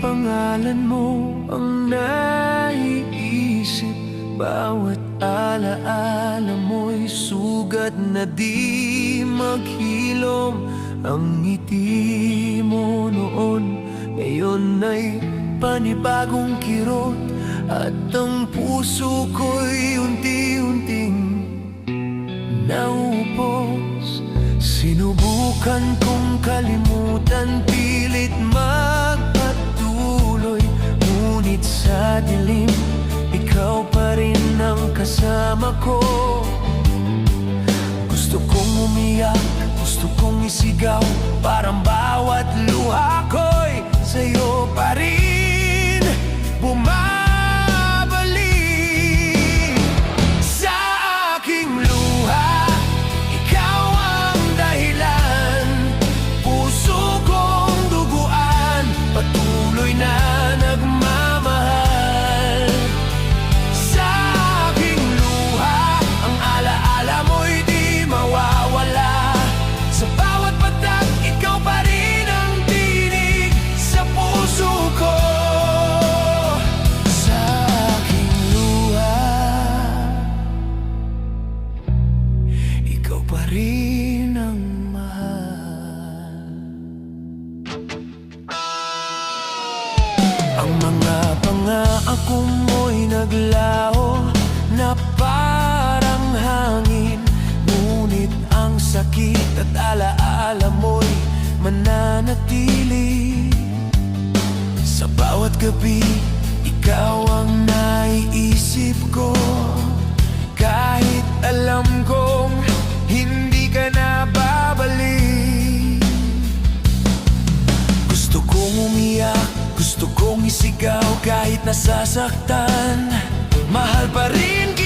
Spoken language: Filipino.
pangalan mo ang naiisip. Bawat alaala mo'y sugat na di maghilom. Ang ngiti mo noon, ngayon ay panibagong kirot. At ang puso ko'y unti-unting naupos. Sinubukan kong kalimutan, pilit magpatuloy. Ngunit sa dilim, ikaw pa rin ang kasama ko. Gusto kong umiyak, gusto kong isigaw. Parang bawat luha ko'y sa'yo pa rin bumabalik. Sa aking luha, ikaw ang dahilan. Puso kong duguan, patuloy na nagmamahal. Sa aking luha, ang alaala mo'y di mawawala. Sa bawat patak, ikaw pa rin ang tinig sa puso ko. Sa aking luha, ikaw pa rin ang mahal. Ang mga pangako mo'y naglaho na parang hangin. Ngunit ang sakit at alaala mo'y mananatili. Sa bawat gabi, ikaw ang naiisip ko. Kahit alam kong hindi ka na babalik. Gusto kong umiyak, gusto kong isigaw. Kahit nasasaktan, mahal pa rin kita.